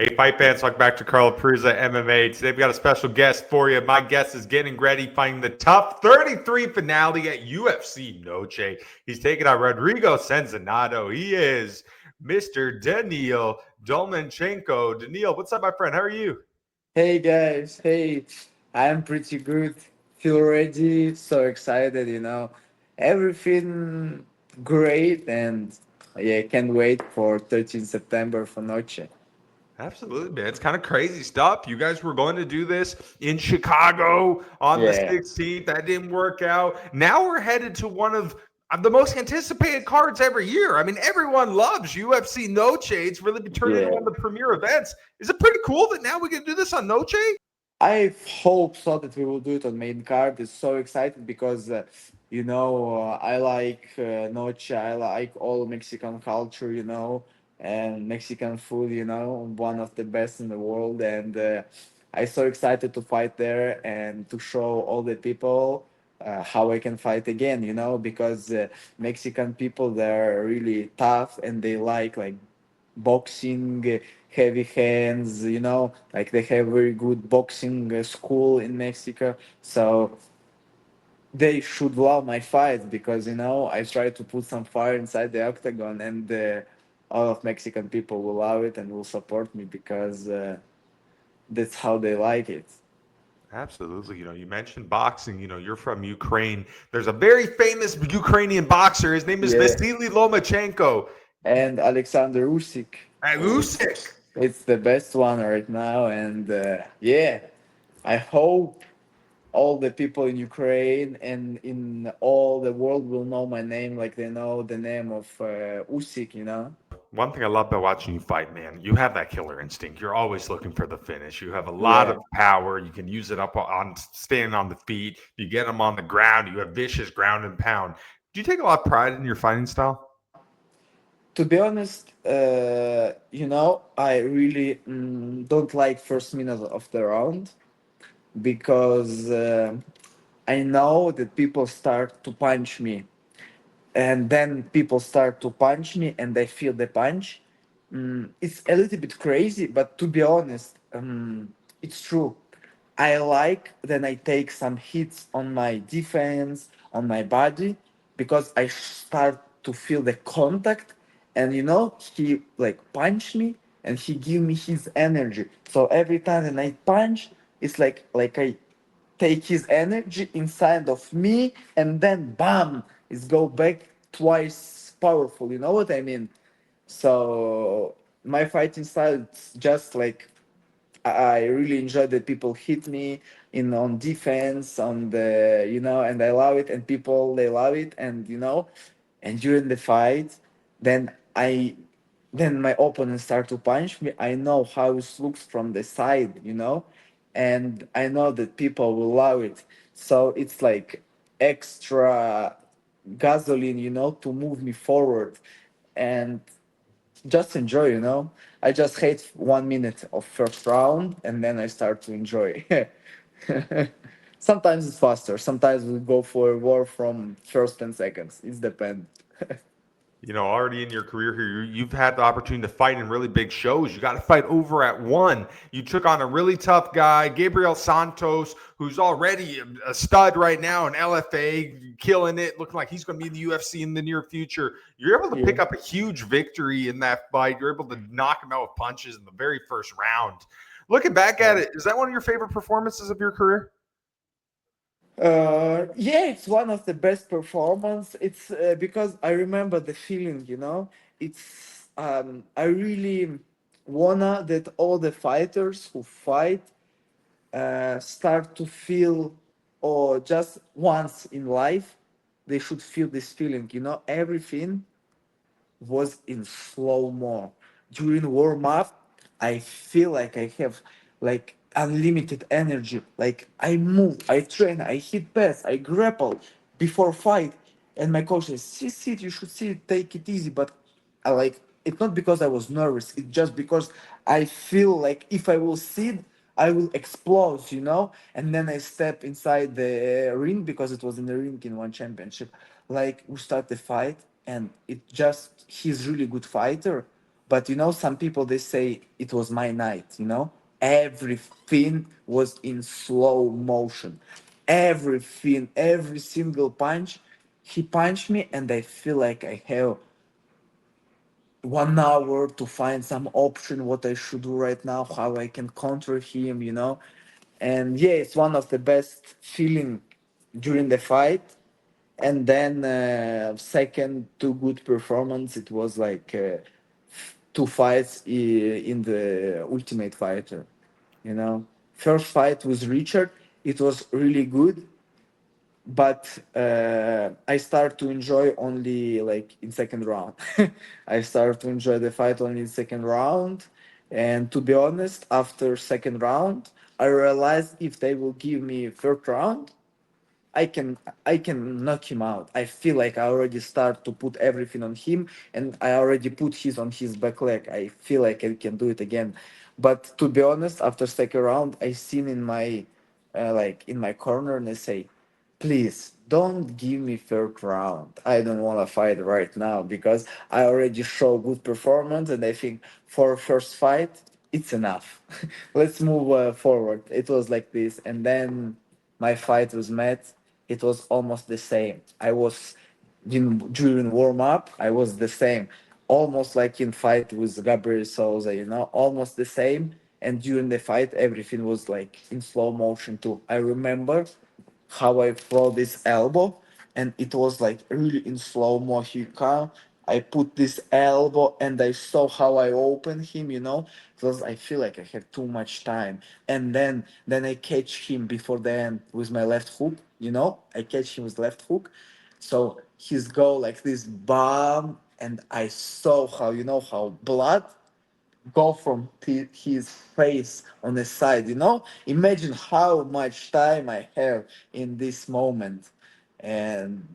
Hey, fight fans, welcome back to Carlo Prusa MMA. Today we got a special guest for you. My guest is getting ready, fighting the tough 33 finale at UFC Noche. He's taking on Rodrigo Sezinando. He is Mr. Daniil Donchenko. Daniil, what's up, my friend? How are you? Hey guys, hey, I'm pretty good. Feel ready, so excited, Everything great, and yeah, can't wait for 13 September for Noche. Absolutely, man. It's kind of crazy stuff. You guys were going to do this in Chicago on the Yeah, 16th. That didn't work out. Now we're headed to one of the most anticipated cards every year. I mean, everyone loves UFC Noche. It's really been turned into yeah. one of the premier events. Is it pretty cool that now we can do this on Noche? I hope so that we will do it on main card. It's so excited because, I like Noche, I like all Mexican culture, and Mexican food, one of the best in the world. And I'm so excited to fight there and to show all the people how I can fight again, because Mexican people, they're really tough and they like boxing, heavy hands, like they have very good boxing school in Mexico. So they should love my fight because, I try to put some fire inside the octagon, and all of Mexican people will love it and will support me because that's how they like it. Absolutely. You mentioned boxing. You're from Ukraine. There's a very famous Ukrainian boxer. His name is Yeah. Vasily Lomachenko. And Alexander Usyk. Usyk. It's the best one right now. And yeah, I hope all the people in Ukraine and in all the world will know my name like they know the name of Usyk. One thing I love about watching you fight, man, you have that killer instinct. You're always looking for the finish. You have a lot Yeah. of power. You can use it up on standing on the feet. You get them on the ground. You have vicious ground and pound. Do you take a lot of pride in your fighting style? To be honest, I really don't like first minute of the round because I know that people start to punch me, and then people start to punch me and I feel the punch. It's a little bit crazy, but to be honest, it's true. I like then I take some hits on my defense, on my body, because I start to feel the contact, and he like punch me and he give me his energy. So every time that I punch, it's like I take his energy inside of me, and then bam, it's go back twice powerful. You know what I mean? So my fighting style, it's just like I really enjoy that people hit me in on defense on the, and I love it, and people they love it, and and during the fight, then I then my opponent start to punch me. I know how it looks from the side, and I know that people will love it. So it's like extra gasoline, to move me forward, and just enjoy, I just hate 1 minute of first round and then I start to enjoy. Sometimes it's faster, sometimes we go for a war from first 10 seconds. It depends. Already in your career here, you've had the opportunity to fight in really big shows. You got to fight over at one. You took on a really tough guy, Gabriel Santos, who's already a stud right now in LFA, killing it, looking like he's going to be in the UFC in the near future. You're able to Yeah. pick up a huge victory in that fight. You're able to knock him out with punches in the very first round. Looking back at it, is that one of your favorite performances of your career? Yeah, it's one of the best performance. It's because I remember the feeling, It's I really wanna that all the fighters who fight start to feel, or just once in life, they should feel this feeling. Everything was in slow mo. During warm up, I feel like I have like unlimited energy. Like I move, I train, I hit pass, I grapple before fight. And my coach says, sit, you should sit, take it easy. But I like it's not because I was nervous, it's just because I feel like if I will sit, I will explode, And then I step inside the ring because it was in the ring in one championship. Like we start the fight, and it just he's really good fighter, But some people they say it was my night. Everything was in slow motion. Everything, every single punch, he punched me, and I feel like I have 1 hour to find some option what I should do right now, how I can counter him. And yeah, it's one of the best feeling during the fight. And then second, two good performance. It was like two fights in the Ultimate Fighter. First fight with Richard, it was really good, but I start to enjoy only like in second round. I start to enjoy the fight only in second round, and to be honest, after second round, I realized if they will give me third round, I can I can knock him out. I feel like I already start to put everything on him, and I already put his on his back leg. I feel like I can do it again. But to be honest, after second round, I seen in my like in my corner, and I say, please don't give me third round. I don't want to fight right now because I already show good performance, and I think for first fight it's enough. Let's move forward. It was like this, and then my fight was met. It was almost the same. I was during warm up. I was the same, almost like in fight with Gabriel Souza. Almost the same. And during the fight, everything was like in slow motion too. I remember how I throw this elbow, and it was like really in slow mo. He come, I put this elbow, and I saw how I opened him. Because I feel like I had too much time, and then I catch him before the end with my left hook. I catch him with left hook, so his go like this, bomb, and I saw how blood go from his face on the side. Imagine how much time I have in this moment. And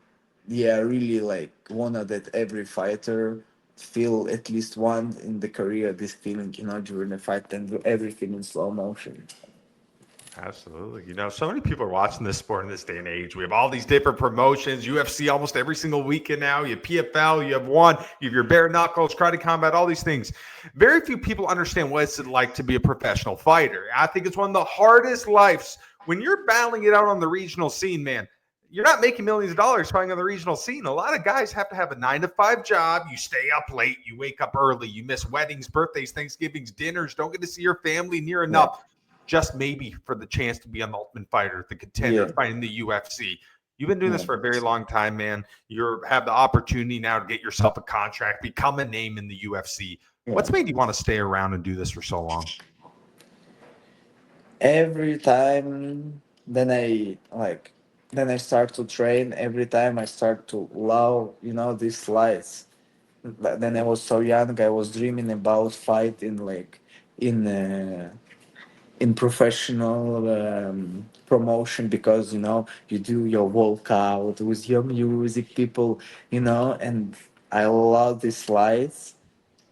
yeah, really like wanted that every fighter feel at least one in the career this feeling, during the fight, and do everything in slow motion. Absolutely. So many people are watching this sport in this day and age. We have all these different promotions, UFC almost every single weekend now. You have PFL, you have one, you have your bare knuckles, karate combat, all these things. Very few people understand what it's like to be a professional fighter. I think it's one of the hardest lives when you're battling it out on the regional scene, man. You're not making millions of dollars fighting on the regional scene. A lot of guys have to have a 9 to 5 job. You stay up late, you wake up early, you miss weddings, birthdays, Thanksgivings, dinners, don't get to see your family near Yeah, enough just maybe for the chance to be on the Ultimate Fighter, the contender, yeah, fighting the UFC. You've been doing this yeah, for a very long time, man. You have the opportunity now to get yourself a contract, become a name in the UFC. yeah. What's made you want to stay around and do this for so long? Every time, then I start to train. Every time I start to love, these slides. But then I was so young. I was dreaming about fighting, like in professional promotion, because you do your workout with your music, people, and I love these slides,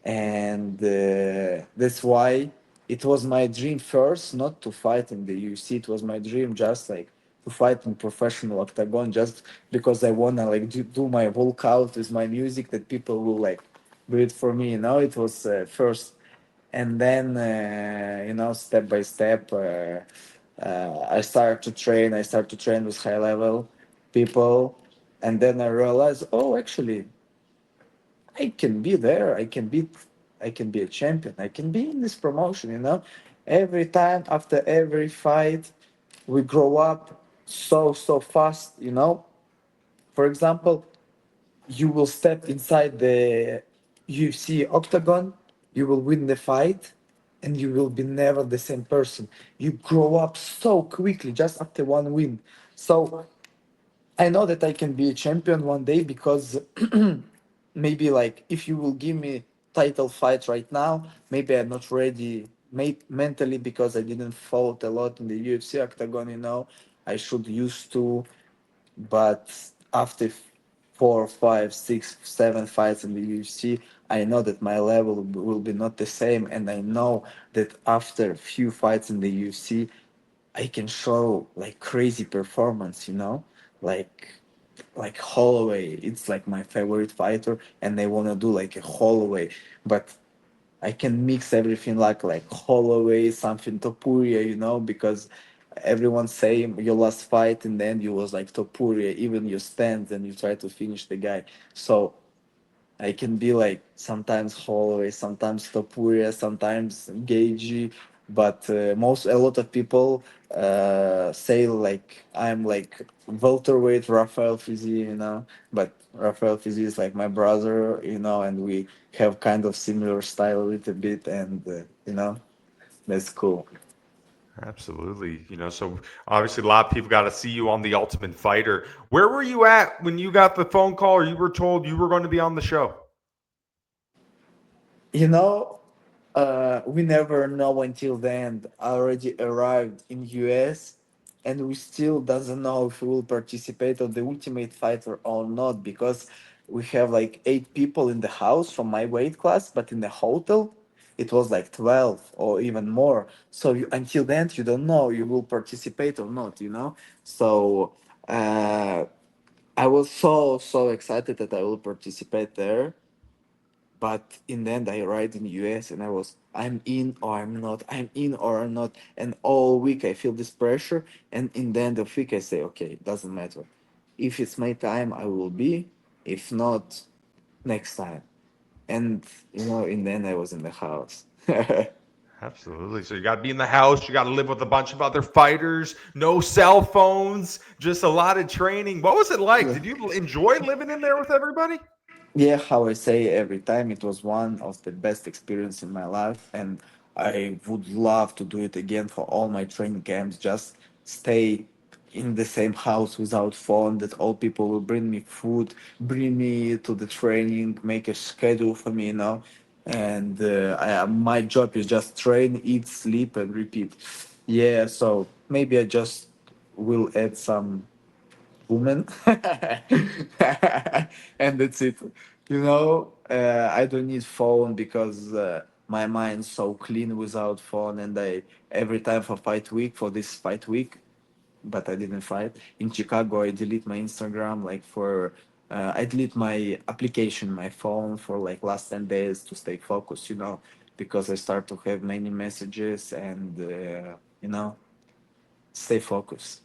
and that's why it was my dream first, not to fight in the UFC. It was my dream just like to fight in professional octagon, just because I wanna like do my workout with my music, that people will like do it for me. It was first, and then step by step, I start to train with high level people, and then I realized, oh, actually I can be there. I can be a champion. I can be in this promotion. Every time after every fight, we grow up so fast. For example, you will step inside the UFC octagon, you will win the fight, and you will be never the same person. You grow up so quickly just after one win. So I know that I can be a champion one day, because maybe like if you will give me title fight right now, maybe I'm not ready mentally, because I didn't fought a lot in the UFC octagon. I should used to, but after 4, 5, 6, 7 fights in the UFC, I know that my level will be not the same, and I know that after a few fights in the UFC, I can show like crazy performance, like Holloway. It's like my favorite fighter, and they want to do like a Holloway, but I can mix everything like Holloway, something Topuria, because everyone say your last fight in the end you was like Topuria, even your stance and you try to finish the guy. So I can be like sometimes Holloway, sometimes Topuria, sometimes Gagey, but most a lot of people say like I'm like welterweight Rafael Fizzi, but Rafael Fizzi is like my brother, and we have kind of similar style a little bit, and that's cool. Absolutely. So obviously a lot of people got to see you on The Ultimate Fighter. Where were you at when you got the phone call or you were told you were going to be on the show? You know, we never know until the end. I already arrived in US, and we still doesn't know if we will participate on the Ultimate Fighter or not because we have like 8 people in the house from my weight class, but in the hotel it was like 12 or even more. So until then you don't know you will participate or not. So uh, I was so excited that I will participate there, but in the end I arrived in US and I'm in or I'm not, I'm in or I'm not, and all week I feel this pressure, and in the end of week I say okay, it doesn't matter, if it's my time I will be, if not, next time. And in the end I was in the house. Absolutely. So you got to be in the house. You got to live with a bunch of other fighters. No cell phones. Just a lot of training. What was it like? Did you enjoy living in there with everybody? Yeah, how I say every time, it was one of the best experience in my life, and I would love to do it again for all my training camps. Just stay in the same house without phone. That all people will bring me food, bring me to the training, make a schedule for me, and my job is just train, eat, sleep, and repeat. Yeah, so maybe I just will add some woman. And that's it. I don't need phone because my mind's so clean without phone, and I every time for fight week, for this fight week, but I didn't fight in Chicago, I delete my Instagram like for I delete my application, my phone for like last 10 days to stay focused, because I start to have many messages, and stay focused.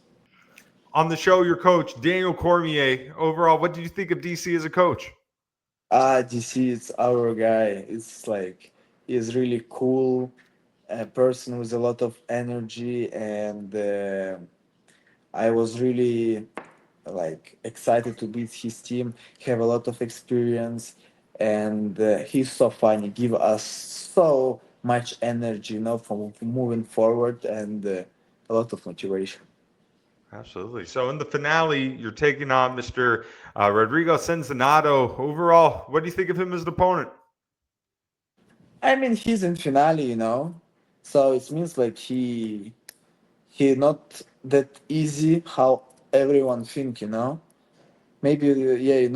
On the show, your coach, Daniel Cormier. Overall, what did you think of DC as a coach? DC, it's our guy. It's like he's really cool, a person with a lot of energy, and I was really like excited to beat his team. Have a lot of experience, and he's so funny. Give us so much energy, for moving forward, and a lot of motivation. Absolutely. So in the finale, you're taking on Mr. Rodrigo Sezinando. Overall, what do you think of him as an opponent? I mean, he's in finale, so it means like he not that easy how everyone think, maybe yeah,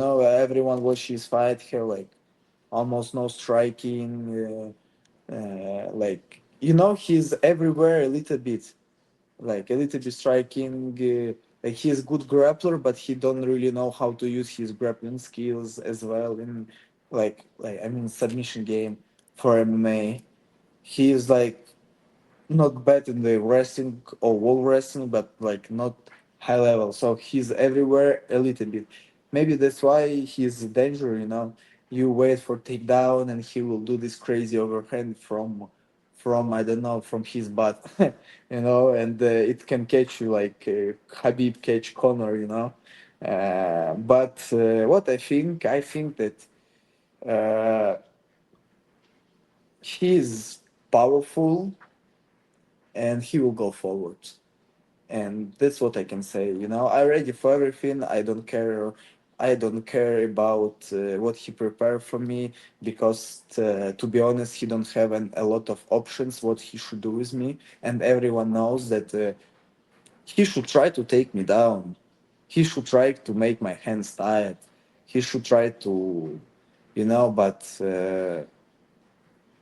everyone watch his fight have like almost no striking, like he's everywhere a little bit, like a little bit striking, like he's good grappler, but he don't really know how to use his grappling skills as well in like I mean submission game for MMA. He is like not bad in the wrestling or wall wrestling, but like not high level. So he's everywhere a little bit. Maybe that's why he's a danger. You wait for takedown, and he will do this crazy overhand from I don't know, from his butt, and it can catch you like Habib catch Connor. But what I think that uh, he's powerful and he will go forward. And that's what I can say. I'm ready for everything. I don't care about what he prepared for me, because to be honest, he don't have a lot of options what he should do with me, and everyone knows that he should try to take me down. He should try to make my hands tired. He should try to, but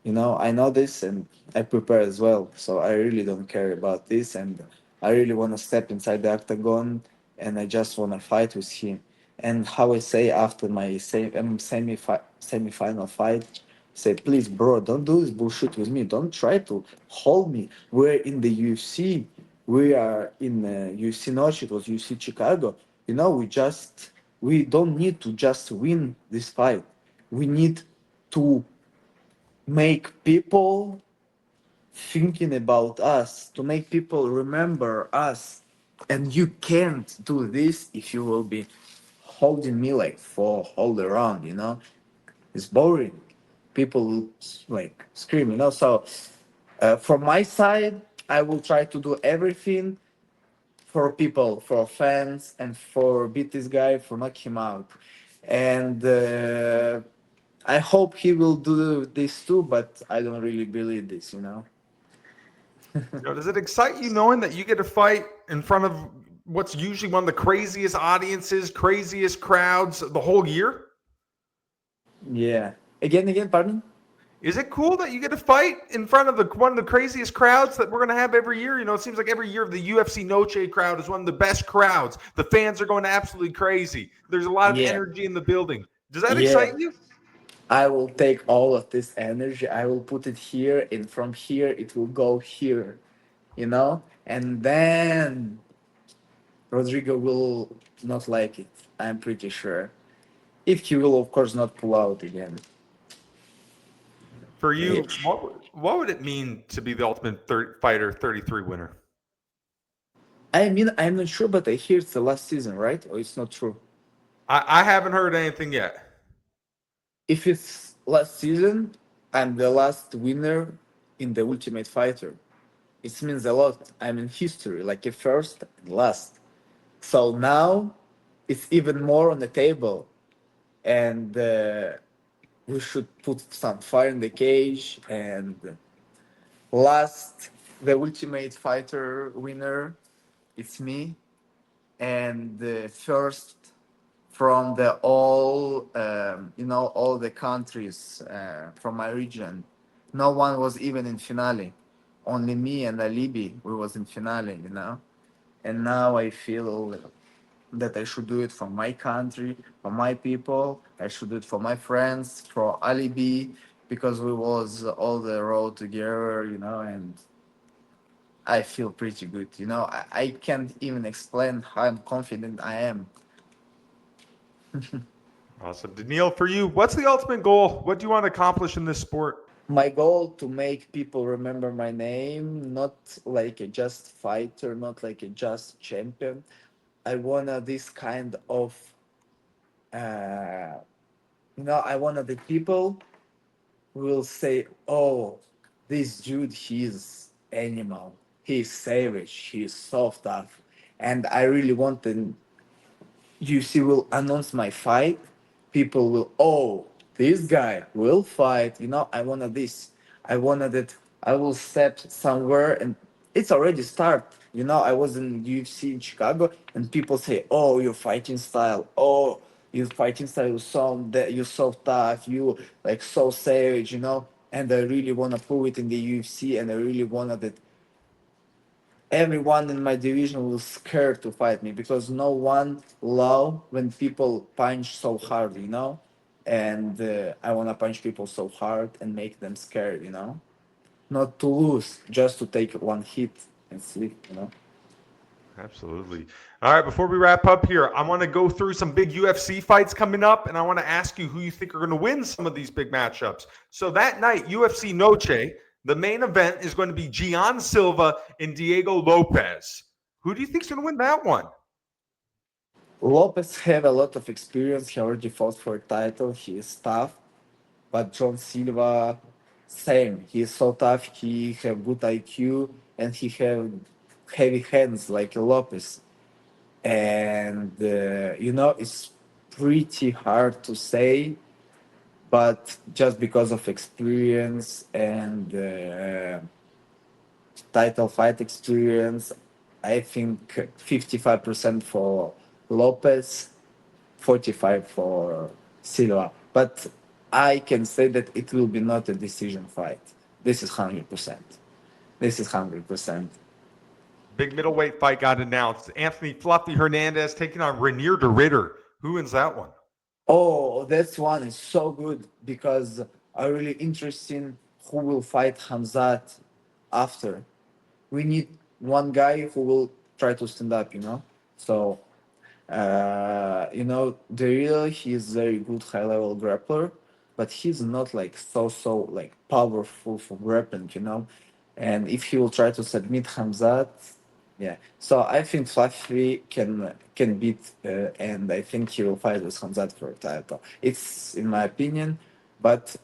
I know this, and I prepare as well. So I really don't care about this, and I really want to step inside the octagon, and I just want to fight with him. And how I say, after my semi final fight, say, please, bro, don't do this bullshit with me. Don't try to hold me. We're in the UFC. We are in UFC Noche. It was UFC Chicago. You know, we don't need to just win this fight. We need to make people thinking about us, to make people remember us. And you can't do this if you will be holding me like for all around, you know? It's boring. People will like scream, you know? So, from my side, I will try to do everything for people, for fans, and for beat this guy, for knock him out. And I hope he will do this too, but I don't really believe this, you know? Does it excite you knowing that you get to fight in front of what's usually one of the craziest audiences, craziest crowds the whole year? Yeah. Again, pardon? Is it cool that you get to fight in front of one of the craziest crowds that we're going to have every year? You know, it seems like every year the UFC Noche crowd is one of the best crowds. The fans are going absolutely crazy. There's a lot of Yeah. energy in the building. Does that Yeah. excite you? I will take all of this energy, I will put it here, and from here it will go here, you know? And then Rodrigo will not like it, I'm pretty sure. If he will, of course, not pull out again. For Yeah. you, what would it mean to be the Ultimate Fighter 33 winner? I mean, I'm not sure, but I hear it's the last season, right? Or it's not true? I haven't heard anything yet. If it's last season, I'm the last winner in the Ultimate Fighter. It means a lot. I'm in history, like a first and last. So now it's even more on the table, and we should put some fire in the cage. And last, the Ultimate Fighter winner, it's me, and the first from the all all the countries from my region. No one was even in finale. Only me and Alibi we was in finale, you know. And now I feel that I should do it for my country, for my people. I should do it for my friends, for Alibi, because we was all the road together, you know. And I feel pretty good, you know. I can't even explain how confident I am. Awesome. Daniil, for you, what's the ultimate goal? What do you want to accomplish in this sport? My goal to make people remember my name, not like a just fighter, not like a just champion. I wanna this kind of uh, I wanna the people will say, "Oh, this dude, he's animal. He's savage. He's so tough." And I really want the UFC will announce my fight. People will, oh, this guy will fight. You know, I wanted this. I wanted that I will step somewhere, and it's already start. You know, I was in UFC in Chicago, and people say, oh, your fighting style. Oh, your fighting style is so that you're so tough. You like so savage. You know, and I really want to prove it in the UFC, and I really wanted that everyone in my division was scared to fight me because no one love when people punch so hard, you know. And I want to punch people so hard and make them scared, you know, not to lose, just to take one hit and sleep, you know. Absolutely. All right, before we wrap up here, I want to go through some big UFC fights coming up, and I want to ask you who you think are going to win some of these big matchups. So that night, UFC Noche, the main event is going to be Gian Silva and Diego Lopez. Who do you think is going to win that one? Lopez have a lot of experience. He already fought for a title. He is tough. But John Silva, same. He is so tough. He have good IQ and he have heavy hands like Lopez. And it's pretty hard to say, but just because of experience and title fight experience, I think 55% for Lopez, 45 for Silva. But I can say that it will be not a decision fight. This is 100%. This is 100%. Big middleweight fight got announced. Anthony Fluffy Hernandez taking on Rainier de Ritter. Who wins that one? Oh, that one is so good because are really interesting who will fight Hamzat after. We need one guy who will try to stand up, you know? So, Daniil, he's very good high level grappler, but he's not like so like powerful for grappling, you know? And if he will try to submit Hamzat, yeah. So I think Fluffy can beat, and I think he will fight with Hamzat for a title. It's in my opinion, but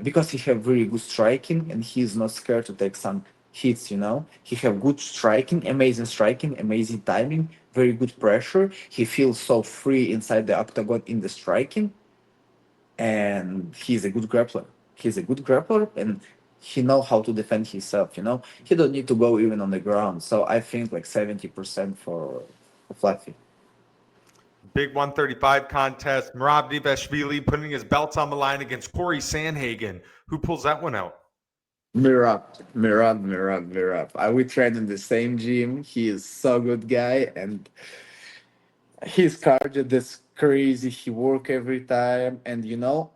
because he have really good striking and he's not scared to take some hits, you know. He have good striking, amazing timing, very good pressure. He feels so free inside the octagon in the striking, and he's a good grappler. He's a good grappler, and he know how to defend himself. You know, he don't need to go even on the ground. So I think like 70% for Fluffy. Big 135 contest. Merab Dvalishvili putting his belts on the line against Corey Sandhagen. Who pulls that one out? Mirab. We train in the same gym. He is so good guy, and his cardio that's crazy. He work every time, and you know,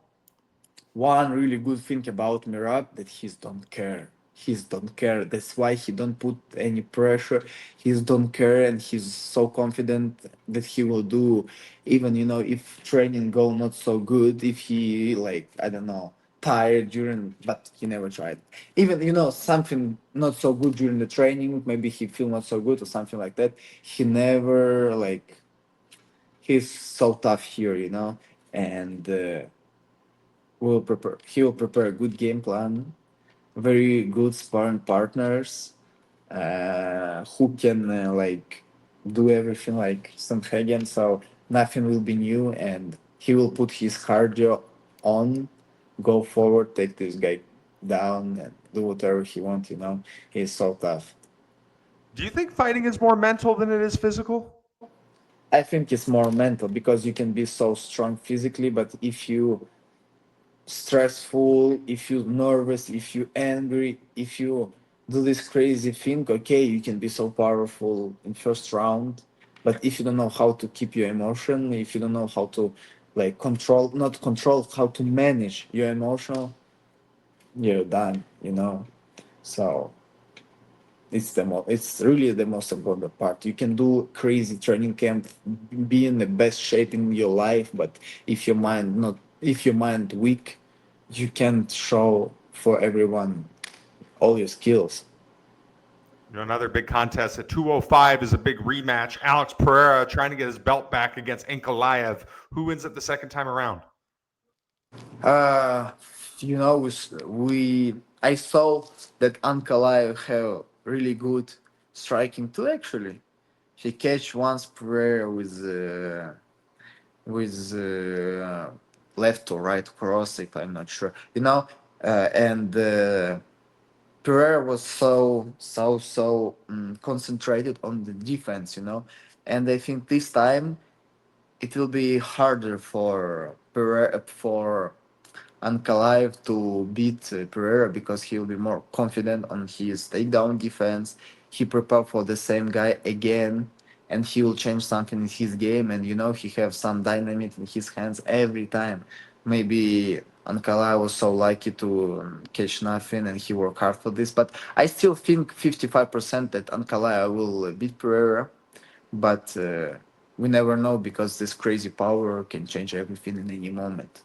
one really good thing about Mirab that he's don't care. He's don't care. That's why he don't put any pressure. He's don't care, and he's so confident that he will do. Even if training go not so good, if he like I don't know tired during, but he never tried. Even something not so good during the training, maybe he feel not so good or something like that. He never like he's so tough here, and. He will prepare a good game plan, very good sparring partners, who can like do everything like Hagen, so nothing will be new, and he will put his cardio on, go forward, take this guy down, and do whatever he wants. He's so tough. Do you think fighting is more mental than it is physical? I think it's more mental because you can be so strong physically, but if you stressful, if you nervous, if you angry, if you do this crazy thing, okay, you can be so powerful in first round. But if you don't know how to keep your emotion, if you don't know how to like control, not control, how to manage your emotional, you're done. So it's really the most important part. You can do crazy training camp, be in the best shape in your life, but if your mind weak, you can't show for everyone all your skills. Another big contest at 205 is a big rematch. Alex Pereira trying to get his belt back against Ankalaev. Who wins it the second time around? uh we I saw that Ankalaev have really good striking too. Actually, he catch once Pereira with left or right cross, if I'm not sure. And Pereira was so concentrated on the defense. And I think this time it will be harder for Pereira, for Ankalaev to beat Pereira because he'll be more confident on his takedown defense. He prepare for the same guy again, and he will change something in his game. And he have some dynamic in his hands every time. Maybe Ankalaev was so lucky to catch nothing, and he worked hard for this. But I still think 55% that Ankalaev will beat Pereira, but we never know because this crazy power can change everything in any moment.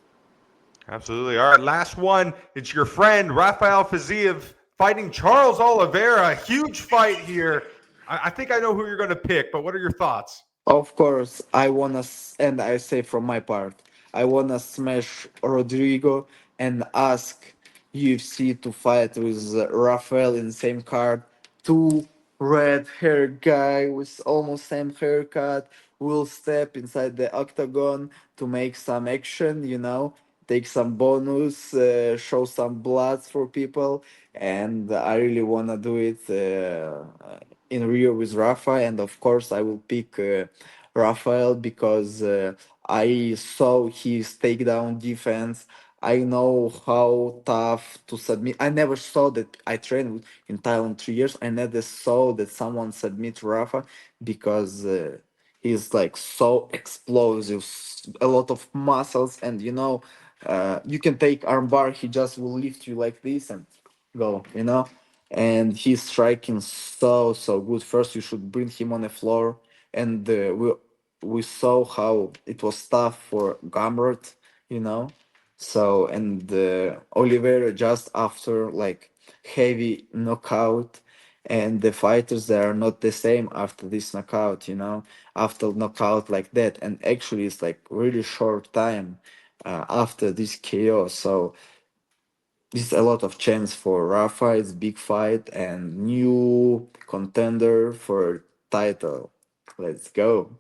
Absolutely. All right, last one. It's your friend Rafael Fiziev fighting Charles Oliveira. Huge fight here. I think I know who you're going to pick, but what are your thoughts? Of course, and I say from my part, I wanna smash Rodrigo and ask UFC to fight with Rafael in the same card. Two red haired guy with almost same haircut will step inside the octagon to make some action, take some bonus, show some bloods for people, and I really wanna do it in Rio with Rafa, and of course I will pick Rafael because I saw his takedown defense. I know how tough to submit. I never saw that. I trained in Thailand 3 years. I never saw that someone submit Rafa because he's like so explosive, a lot of muscles, and You can take armbar, he just will lift you like this and go, you know. And he's striking so good. First, you should bring him on the floor, and we saw how it was tough for Gamrot, you know. So and Oliveira just after like heavy knockout, and the fighters they are not the same after this knockout, you know, after knockout like that. And actually, it's like really short time after this KO. So this is a lot of chance for Rafa. It's big fight and new contender for title. Let's go.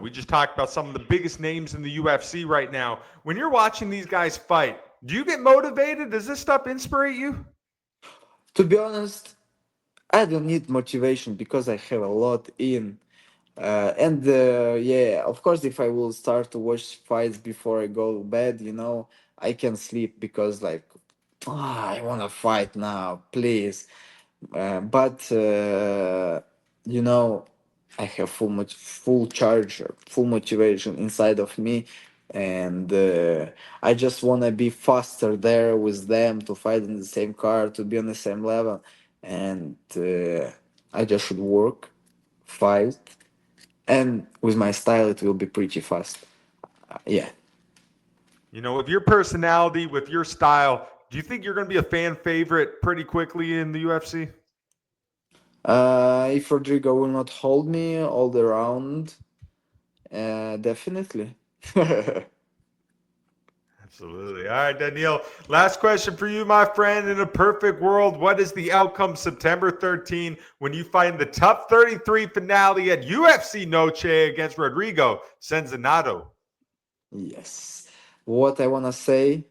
We just talked about some of the biggest names in the UFC right now. When you're watching these guys fight, do you get motivated? Does this stuff inspire you? To be honest, I don't need motivation because I have a lot in. And yeah, of course, if I will start to watch fights before I go to bed, you know, I can sleep because like, I wanna fight now, please. But you know, I have full charge, full motivation inside of me, and I just wanna be faster there with them to fight in the same car, to be on the same level, and I just should work, fight, and with my style, it will be pretty fast. Yeah. With your personality, with your style, do you think you're going to be a fan favorite pretty quickly in the UFC? If Rodrigo will not hold me all the round, definitely. Absolutely. All right, Daniil. Last question for you, my friend. In a perfect world, what is the outcome September 13 when you find the top 33 finale at UFC Noche against Rodrigo Sezinando? Yes. What I wanna say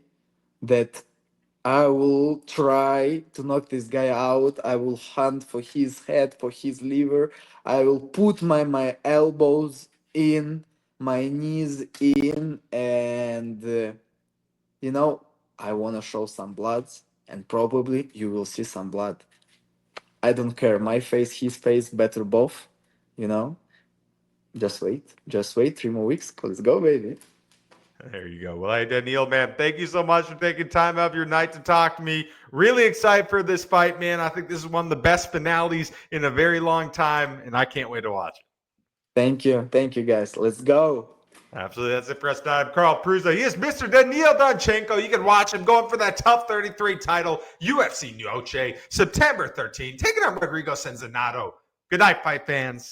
that I will try to knock this guy out. I will hunt for his head, for his liver. I will put my elbows in, my knees in, and you know, I wanna show some blood, and probably you will see some blood. I don't care. My face, his face, better both. You know. Just wait. Just wait. 3 more weeks. Let's go, baby. There you go. Well, hey, Daniil, man, thank you so much for taking time out of your night to talk to me. Really excited for this fight, man. I think this is one of the best finales in a very long time, and I can't wait to watch it. Thank you. Thank you, guys. Let's go. Absolutely. That's it for us. I'm Carl Prusa. He is Mr. Daniil Donchenko. You can watch him going for that tough 33 title, UFC Noche, September 13, taking on Rodrigo Sezinando. Good night, fight fans.